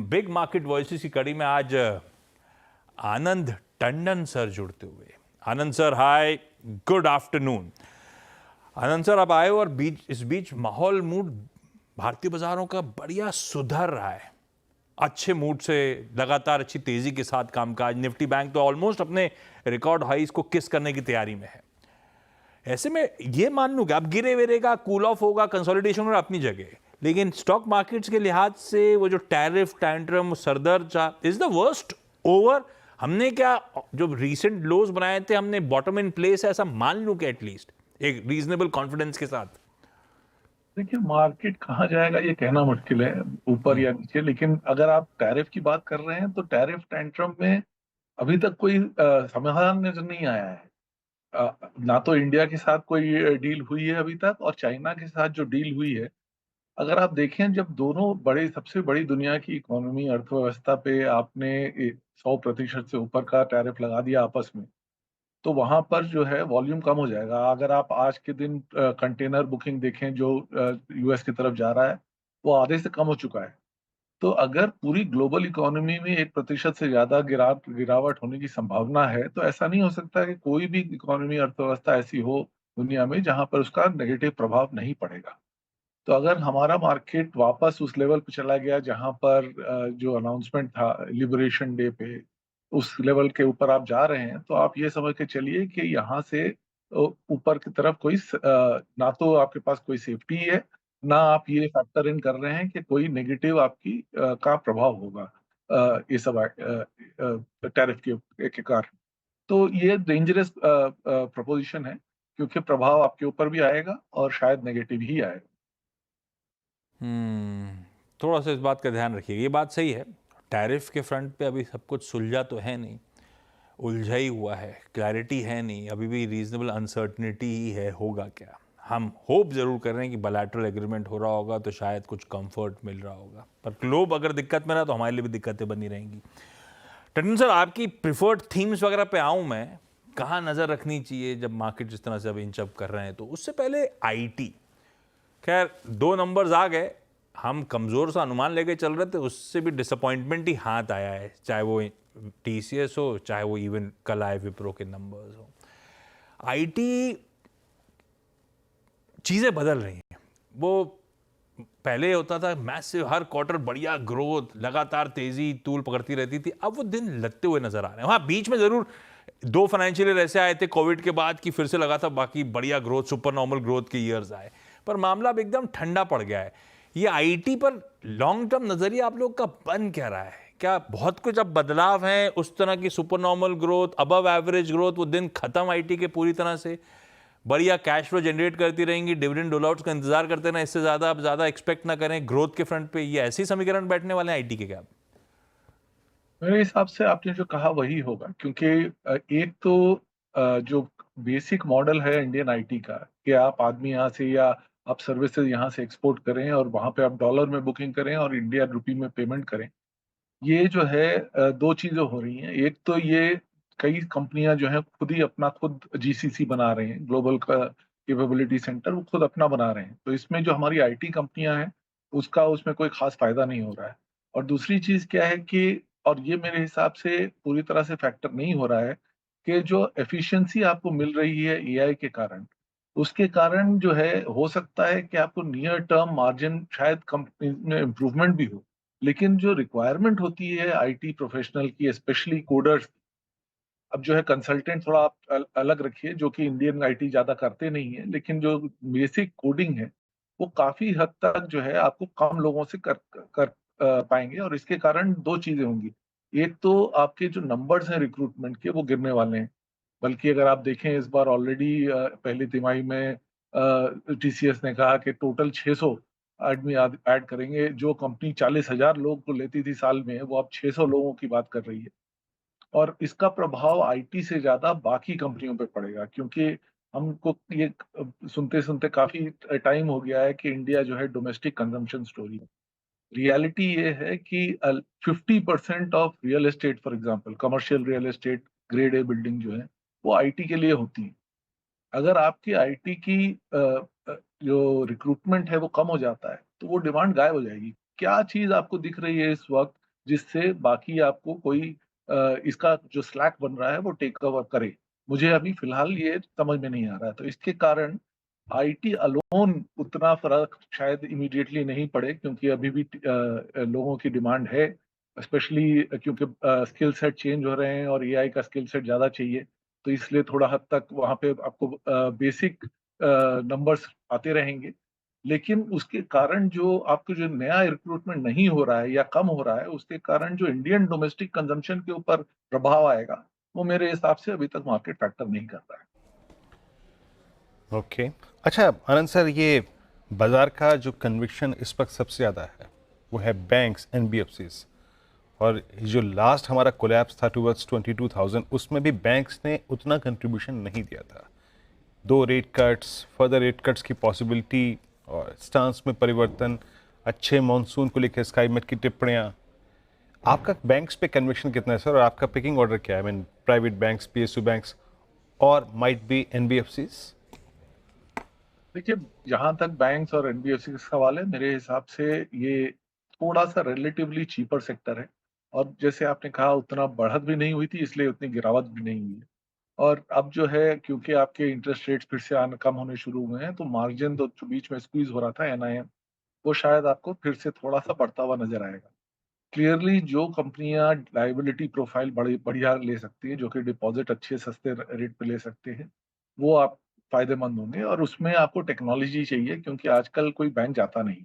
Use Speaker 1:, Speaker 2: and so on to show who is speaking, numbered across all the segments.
Speaker 1: Big market voices की कड़ी में आज आनंद टंडन सर जुड़ते हुए। आनंद सर हाय, गुड आफ्टरनून। आनंद सर आप आए हो और इस बीच माहौल मूड भारतीय बाजारों का बढ़िया सुधर रहा है, अच्छे मूड से लगातार अच्छी तेजी के साथ कामकाज। निफ्टी बैंक तो ऑलमोस्ट अपने रिकॉर्ड हाईज को किस करने की तैयारी में है। ऐसे में ये मान लूं कि अब गिरे वेरेगा, कूल ऑफ होगा, कंसोलिडेशन होगा अपनी जगह, लेकिन स्टॉक मार्केट्स के लिहाज से वो जो टैरिफ टैंट्रम सरदर्द इज द वर्स्ट ओवर। हमने क्या जो रीसेंट लोज बनाए थे हमने बॉटम इन प्लेस है, ऐसा मान लूं कि एटलीस्ट एक रीजनेबल कॉन्फिडेंस के साथ।
Speaker 2: देखिए, मार्केट कहाँ जाएगा ये कहना मुश्किल है, ऊपर या नीचे। लेकिन अगर आप टैरिफ की बात कर रहे हैं तो टैरिफ टेंट्रम में अभी तक कोई समाधान नजर नहीं आया है। ना तो इंडिया के साथ कोई डील हुई है अभी तक, और चाइना के साथ जो डील हुई है, अगर आप देखें, जब दोनों बड़े सबसे बड़ी दुनिया की इकोनॉमी अर्थव्यवस्था पे आपने 100% से ऊपर का टैरिफ लगा दिया आपस में, तो वहां पर जो है वॉल्यूम कम हो जाएगा। अगर आप आज के दिन कंटेनर बुकिंग देखें जो यूएस की तरफ जा रहा है, वो आधे से कम हो चुका है। तो अगर पूरी ग्लोबल इकोनॉमी में 1% से ज्यादा गिरावट होने की संभावना है, तो ऐसा नहीं हो सकता कि कोई भी इकोनॉमी अर्थव्यवस्था ऐसी हो दुनिया में जहां पर उसका नेगेटिव प्रभाव नहीं पड़ेगा। तो अगर हमारा मार्केट वापस उस लेवल पे चला गया जहां पर जो अनाउंसमेंट था लिबरेशन डे पे, उस लेवल के ऊपर आप जा रहे हैं, तो आप ये समझ के चलिए कि यहाँ से ऊपर की तरफ ना तो आपके पास कोई सेफ्टी है, ना आप ये फैक्टर इन कर रहे हैं कि कोई नेगेटिव आपकी का प्रभाव होगा ये सब टैरिफ के कारण। तो ये डेंजरस प्रपोजिशन है, क्योंकि प्रभाव आपके ऊपर भी आएगा और शायद नेगेटिव ही आएगा।
Speaker 1: थोड़ा सा इस बात का ध्यान रखिए। ये बात सही है, टैरिफ के फ्रंट पे अभी सब कुछ सुलझा तो है नहीं, उलझा ही हुआ है, क्लैरिटी है नहीं, अभी भी रीजनेबल अनसर्टनिटी ही है। होगा क्या, हम होप जरूर कर रहे हैं कि बायलैटरल एग्रीमेंट हो रहा होगा तो शायद कुछ कंफर्ट मिल रहा होगा, पर ग्लोब अगर दिक्कत में रहा तो हमारे लिए भी दिक्कतें बनी रहेंगी। टंडन सर, आपकी प्रिफर्ड थीम्स वगैरह पे आऊं मैं, कहाँ नज़र रखनी चाहिए जब मार्केट जिस तरह से अब इंच अप कर रहे हैं? तो उससे पहले आईटी, खैर 2 नंबर्स आ गए, हम कमज़ोर सा अनुमान लेके चल रहे थे, उससे भी डिसअपॉइंटमेंट ही हाथ आया है, चाहे वो टीसीएस हो, चाहे वो इवन कल आए विप्रो के नंबर्स हो। आईटी चीज़ें बदल रही हैं। वो पहले होता था मैसिव, हर क्वार्टर बढ़िया ग्रोथ, लगातार तेजी तूल पकड़ती रहती थी, अब वो दिन लगते हुए नजर आ रहे हैं। हाँ, बीच में जरूर 2 फाइनेंशियल ईयर ऐसे आए थे कोविड के बाद कि फिर से लगा था बाकी बढ़िया ग्रोथ, सुपर नॉर्मल ग्रोथ के ईयर्स आए, पर मामला अब एकदम ठंडा पड़ गया है। ये आईटी पर लॉन्ग टर्म नजरिया आप लोग का बन क्या रहा है? क्या बहुत कुछ अब बदलाव है? उस तरह की super normal growth, above average growth, वो दिन खत्म आईटी के पूरी तरह से? बढ़िया कैश फ्लो जनरेट करती रहेंगी, डिविडेंड रोल आउट्स का इंतजार करते ना, इससे ज्यादा अब ज्यादा एक्सपेक्ट ना करें ग्रोथ के फ्रंट पे? ये ऐसे ही समीकरण बैठने वाले हैं आईटी के क्या?
Speaker 2: मेरे हिसाब से आपने जो कहा वही होगा, क्योंकि एक तो जो बेसिक मॉडल है इंडियन आईटी का, कि आप आदमी यहाँ से या आप सर्विसेज यहाँ से एक्सपोर्ट करें और वहां पे आप डॉलर में बुकिंग करें और इंडिया रुपी में पेमेंट करें। ये जो है दो चीजें हो रही हैं। एक तो ये कई कंपनियां जो है खुद जीसीसी बना रहे हैं, ग्लोबल कैपेबिलिटी सेंटर, वो खुद अपना बना रहे हैं। तो इसमें जो हमारी आईटी कंपनियां हैं उसका उसमें कोई खास फायदा नहीं हो रहा है। और दूसरी चीज क्या है कि, और ये मेरे हिसाब से पूरी तरह से फैक्टर नहीं हो रहा है, कि जो एफिशिएंसी आपको मिल रही है एआई के कारण, उसके कारण जो है हो सकता है कि आपको नियर टर्म मार्जिन शायद कंपनी में इम्प्रूवमेंट भी हो। लेकिन जो रिक्वायरमेंट होती है आईटी प्रोफेशनल की, स्पेशली कोडर्स, अब जो है कंसल्टेंट थोड़ा आप अलग रखिए, जो कि इंडियन आईटी ज्यादा करते नहीं है, लेकिन जो बेसिक कोडिंग है वो काफी हद तक जो है आपको कम लोगों से कर पाएंगे। और इसके कारण दो चीजें होंगी। एक तो आपके जो नंबर्स हैं रिक्रूटमेंट के, वो गिरने वाले हैं। बल्कि अगर आप देखें, इस बार ऑलरेडी पहली तिमाही में टीसीएस ने कहा कि टोटल 600 आदमी ऐड करेंगे। जो कंपनी 40,000 लोग को लेती थी साल में, वो अब 600 लोगों की बात कर रही है। और इसका प्रभाव आईटी से ज्यादा बाकी कंपनियों पे पड़ेगा, क्योंकि हमको ये सुनते सुनते काफी टाइम हो गया है कि इंडिया जो है डोमेस्टिक कंजम्पशन स्टोरी है। रियलिटी ये है कि 50% of real estate, for example commercial real estate, grade A building जो है, वो आईटी के लिए होती है। अगर आपकी आईटी की जो रिक्रूटमेंट है वो कम हो जाता है, तो वो डिमांड गायब हो जाएगी। क्या चीज आपको दिख रही है इस वक्त जिससे बाकी आपको कोई इसका जो स्लैक बन रहा है वो टेक ओवर करे। मुझे अभी फ़िलहाल ये समझ में नहीं आ रहा है। तो इसके कारण आईटी अलोन उतना फ़र्क शायद इमीडिएटली नहीं पड़े, क्योंकि अभी भी लोगों की डिमांड है, स्पेशली क्योंकि स्किल सेट चेंज हो रहे हैं और एआई का स्किल सेट ज़्यादा चाहिए। तो इसलिए थोड़ा हद तक वहाँ पे आपको बेसिक नंबर्स आते रहेंगे। लेकिन उसके कारण जो आपको जो नया रिक्रूटमेंट नहीं हो रहा है या कम हो रहा है, उसके कारण जो इंडियन डोमेस्टिक कंजम्पशन के ऊपर प्रभाव आएगा, वो मेरे हिसाब से अभी तक मार्केट फैक्टर नहीं कर रहा है।
Speaker 3: ओके। अच्छा आनंद सर, ये बाज़ार का जो कन्विक्शन इस वक्त सबसे ज़्यादा है वो है बैंक्स, एनबीएफसीज। और जो लास्ट हमारा कोलैप्स था टुवर्ड्स 22,000, उसमें भी बैंक्स ने उतना कंट्रीब्यूशन नहीं दिया था। 2 rate cuts, further rate cuts की पॉसिबिलिटी और स्टांस में परिवर्तन, अच्छे मॉनसून को लेकर स्काई मेट की टिप्पणियाँ। आपका बैंक्स पे कन्विक्शन कितना है सर, और आपका पिकिंग ऑर्डर क्या है? I mean private banks, PSU banks और माइट बी एनबीएफसीज।
Speaker 2: देखिए, जहाँ तक बैंक्स और एनबीएफसी का सवाल है, मेरे हिसाब से ये थोड़ा-सा रिलेटिवली चीपर सेक्टर है और जैसे आपने कहा उतना बढ़त भी नहीं हुई थी, इसलिए उतनी गिरावट भी नहीं हुई है। और अब जो है, क्योंकि आपके इंटरेस्ट रेट्स फिर से आना कम होने शुरू हुए हैं, तो मार्जिन तो जो बीच में स्क्वीज़ हो रहा था एनआईएम, वो शायद आपको फिर से थोड़ा-सा बढ़ता हुआ नज़र आएगा। क्लियरली जो कंपनियाँ लायबिलिटी प्रोफाइल बड़ी बढ़िया ले सकती हैं, जो कि डिपॉज़िट अच्छे सस्ते रेट पे ले सकते हैं, वो आप फ़ायदेमंद होंगे और उसमें आपको टेक्नोलॉजी चाहिए, क्योंकि आजकल कोई बैंक जाता नहीं।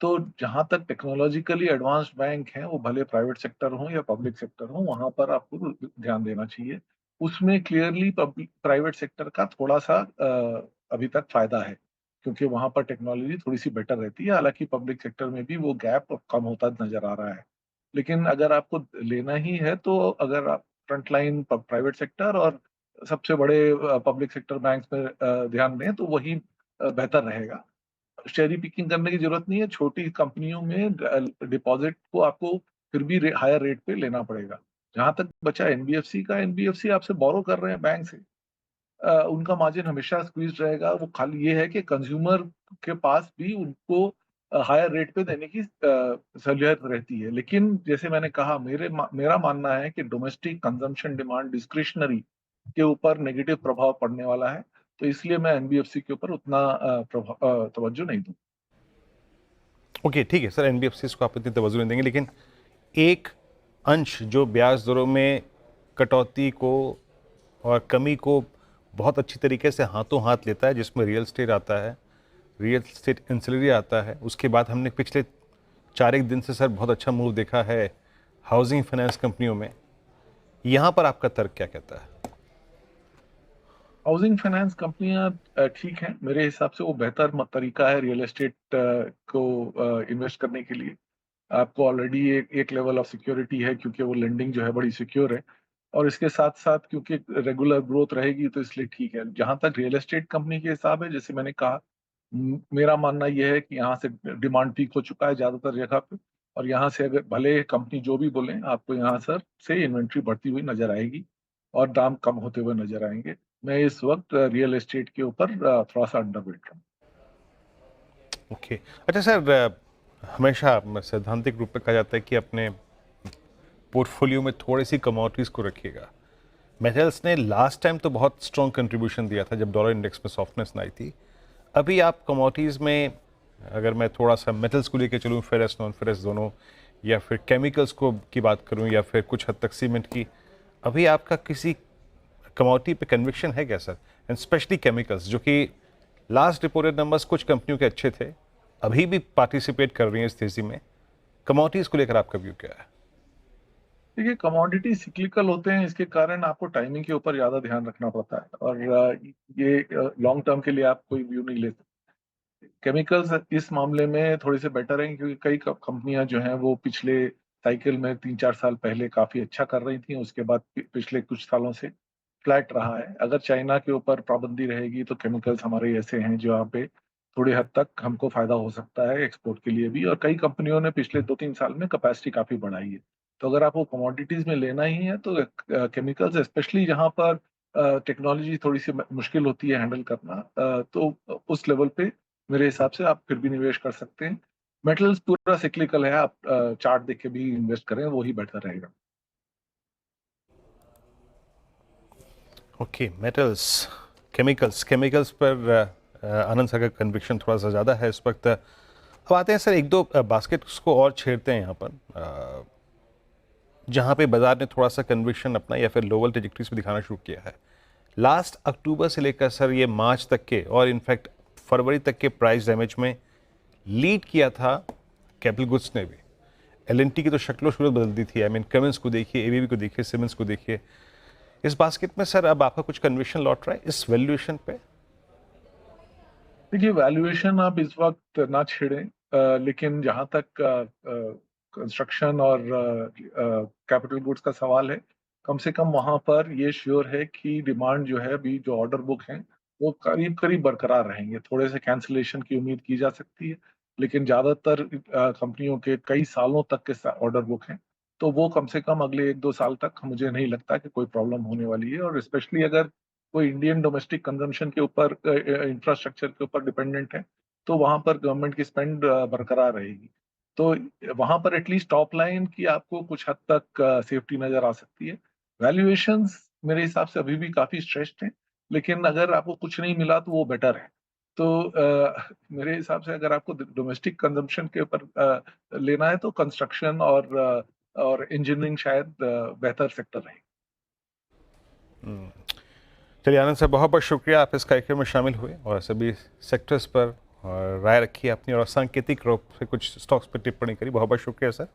Speaker 2: तो जहाँ तक टेक्नोलॉजिकली एडवांस्ड बैंक हैं, वो भले प्राइवेट सेक्टर हों या पब्लिक सेक्टर हों, वहाँ पर आपको ध्यान देना चाहिए। उसमें क्लियरली प्राइवेट सेक्टर का थोड़ा-सा अभी तक फ़ायदा है, क्योंकि वहाँ पर टेक्नोलॉजी थोड़ी-सी बेटर रहती है। हालाँकि पब्लिक सेक्टर में भी वो गैप कम होता नज़र आ रहा है। लेकिन अगर आपको लेना ही है, तो अगर आप फ्रंटलाइन प्राइवेट सेक्टर और सबसे बड़े पब्लिक सेक्टर बैंक्स में ध्यान दें, तो वही बेहतर रहेगा। शेयरी पिकिंग करने की ज़रूरत नहीं है, छोटी कंपनियों में डिपॉज़िट को आपको फिर भी हायर रेट पे लेना पड़ेगा। जहाँ तक बचा एनबीएफसी का, एनबीएफसी आपसे बोरो कर रहे हैं बैंक से। उनका मार्जिन हमेशा स्क्वीज़ रहेगा, वो खाली ये है कि कंज़्यूमर के पास भी उनको हायर रेट पे देने की सहूलियत रहती है। लेकिन जैसे मैंने कहा, मेरा मानना है कि डोमेस्टिक कंज़म्पशन डिमांड डिस्क्रिशनरी के ऊपर नेगेटिव प्रभाव पड़ने वाला है, तो इसलिए मैं एनबीएफसी के ऊपर उतना तवज्जो नहीं दूँ।
Speaker 3: ओके ठीक है सर, एनबीएफसीज को आप इतनी तवज्जो नहीं देंगे, लेकिन एक अंश जो ब्याज दरों में कटौती को और कमी को बहुत अच्छी तरीके से हाथों हाथ लेता है, जिसमें रियल स्टेट आता है, रियल स्टेट इंसिलरी आता है। उसके बाद हमने पिछले 4 एक दिन से सर बहुत अच्छा मूव देखा है हाउसिंग फाइनेंस कंपनियों में। यहाँ पर आपका तर्क क्या कहता है?
Speaker 2: हाउसिंग फाइनेंस कंपनियाँ ठीक हैं, मेरे हिसाब से वो बेहतर तरीका है रियल एस्टेट को इन्वेस्ट करने के लिए। आपको ऑलरेडी एक एक लेवल ऑफ सिक्योरिटी है, क्योंकि वो लेंडिंग जो है बड़ी सिक्योर है और इसके साथ-साथ क्योंकि रेगुलर ग्रोथ रहेगी, तो इसलिए ठीक है। जहाँ तक रियल एस्टेट कंपनी के हिसाब है, जैसे मैंने कहा, मेरा मानना ये है कि यहाँ से डिमांड पीक हो चुका है ज़्यादातर जगह पे और यहाँ से अगर भले कंपनी जो भी बोले, आपको यहाँ सर से इन्वेंट्री बढ़ती हुई नज़र आएगी और दाम कम होते हुए नज़र आएँगे। मैं इस वक़्त रियल एस्टेट के ऊपर थोड़ा-सा अंडरवेट हूँ।
Speaker 3: ओके। अच्छा सर, हमेशा सैद्धांतिक रूप में कहा जाता है कि अपने पोर्टफोलियो में थोड़ी सी कमोडिटीज़ को रखिएगा। मेटल्स ने लास्ट टाइम तो बहुत स्ट्रॉन्ग कंट्रीब्यूशन दिया था जब डॉलर इंडेक्स में सॉफ्टनेस आई थी। अभी आप कमोडिटीज़ में, अगर मैं थोड़ा सा मेटल्स को लेके चलूँ, फेरस नॉन फेरस दोनों, या फिर केमिकल्स को की बात करूँ, या फिर कुछ हद तक सीमेंट की, अभी आपका किसी कमोडिटी पे कन्विक्शन है क्या सर? एंड स्पेशली केमिकल्स, जो कि लास्ट रिपोर्टेड नंबर्स कुछ कंपनियों के अच्छे थे, अभी भी पार्टिसिपेट कर रही हैं इस तेजी में। कमोडिटीज़ को लेकर आपका व्यू क्या है?
Speaker 2: देखिए, कमोडिटी सिक्लिकल होते हैं, इसके कारण आपको टाइमिंग के ऊपर ज़्यादा ध्यान रखना पड़ता है और ये लॉन्ग टर्म के लिए आप कोई व्यू नहीं ले सकते। केमिकल्स इस मामले में थोड़े से बेटर हैं, क्योंकि कई कंपनियां जो हैं वो पिछले साइकिल में 3-4 साल पहले काफ़ी अच्छा कर रही थी, उसके बाद पिछले कुछ सालों से फ्लैट रहा है। अगर चाइना के ऊपर पाबंदी रहेगी, तो केमिकल्स हमारे ऐसे हैं जहाँ पे थोड़ी हद तक हमको फ़ायदा हो सकता है एक्सपोर्ट के लिए भी और कई कंपनियों ने पिछले 2-3 साल में कैपेसिटी काफ़ी बढ़ाई है। तो अगर आपको कमोडिटीज़ में लेना ही है, तो केमिकल्स स्पेशली जहाँ पर टेक्नोलॉजी थोड़ी-सी मुश्किल होती है हैंडल करना, तो उस लेवल पे मेरे हिसाब से आप फिर भी निवेश कर सकते हैं। मेटल्स पूरा सिक्लिकल है, आप चार्ट देख के भी इन्वेस्ट करें, वही बेटर रहेगा।
Speaker 3: ओके, मेटल्स, केमिकल्स पर आनंद सर का कन्विक्शन थोड़ा सा ज़्यादा है इस वक्त। अब आते हैं सर एक दो बास्केट्स को और छेड़ते हैं यहाँ पर, जहाँ पे बाजार ने थोड़ा सा कन्विक्शन अपना या फिर लोअर ट्रेजेक्टरीज पे दिखाना शुरू किया है। लास्ट अक्टूबर से लेकर सर ये मार्च तक के और इनफैक्ट फरवरी तक के प्राइस डैमेज में लीड किया था कैपिटल गुड्स ने भी। एल&टी की तो शक्लो सूरत बदल दी थी। आई मीन कमिंस को देखिए, एबीबी को देखिए, सिमेंस को देखिए। इस बास्केट में सर अब आपका कुछ कन्विक्शन लौट रहा है इस वैल्यूएशन पे?
Speaker 2: देखिए, वैल्यूएशन आप इस वक्त ना छेड़ें, लेकिन जहां तक कंस्ट्रक्शन और कैपिटल गुड्स का सवाल है, कम से कम वहां पर ये श्योर है कि डिमांड जो है, अभी जो ऑर्डर बुक है वो करीब करीब बरकरार रहेंगे। थोड़े से कैंसिलेशन की उम्मीद की जा सकती है, लेकिन ज्यादातर कंपनियों के कई सालों तक के ऑर्डर बुक हैं, तो वो कम से कम अगले 1-2 साल तक मुझे नहीं लगता कि कोई प्रॉब्लम होने वाली है। और स्पेशली अगर कोई इंडियन डोमेस्टिक कंजम्पशन के ऊपर, इंफ्रास्ट्रक्चर के ऊपर डिपेंडेंट है, तो वहां पर गवर्नमेंट की स्पेंड बरकरार रहेगी। तो वहां पर एटलीस्ट टॉप लाइन की आपको कुछ हद तक सेफ्टी नजर आ सकती है। वैल्यूएशंस मेरे हिसाब से अभी भी काफी स्ट्रेस्ड हैं, लेकिन अगर आपको कुछ नहीं मिला तो वो बेटर है। तो मेरे हिसाब से अगर आपको डोमेस्टिक कंजम्पशन के ऊपर लेना है, तो कंस्ट्रक्शन और इंजीनियरिंग शायद बेहतर सेक्टर रहे।
Speaker 3: चलिए आनंद सर, बहुत बहुत शुक्रिया आप इस कार्यक्रम में शामिल हुए और सभी सेक्टर्स पर और राय रखी अपनी और सांकेतिक रूप से कुछ स्टॉक्स पर टिप्पणी करी। बहुत बहुत शुक्रिया सर।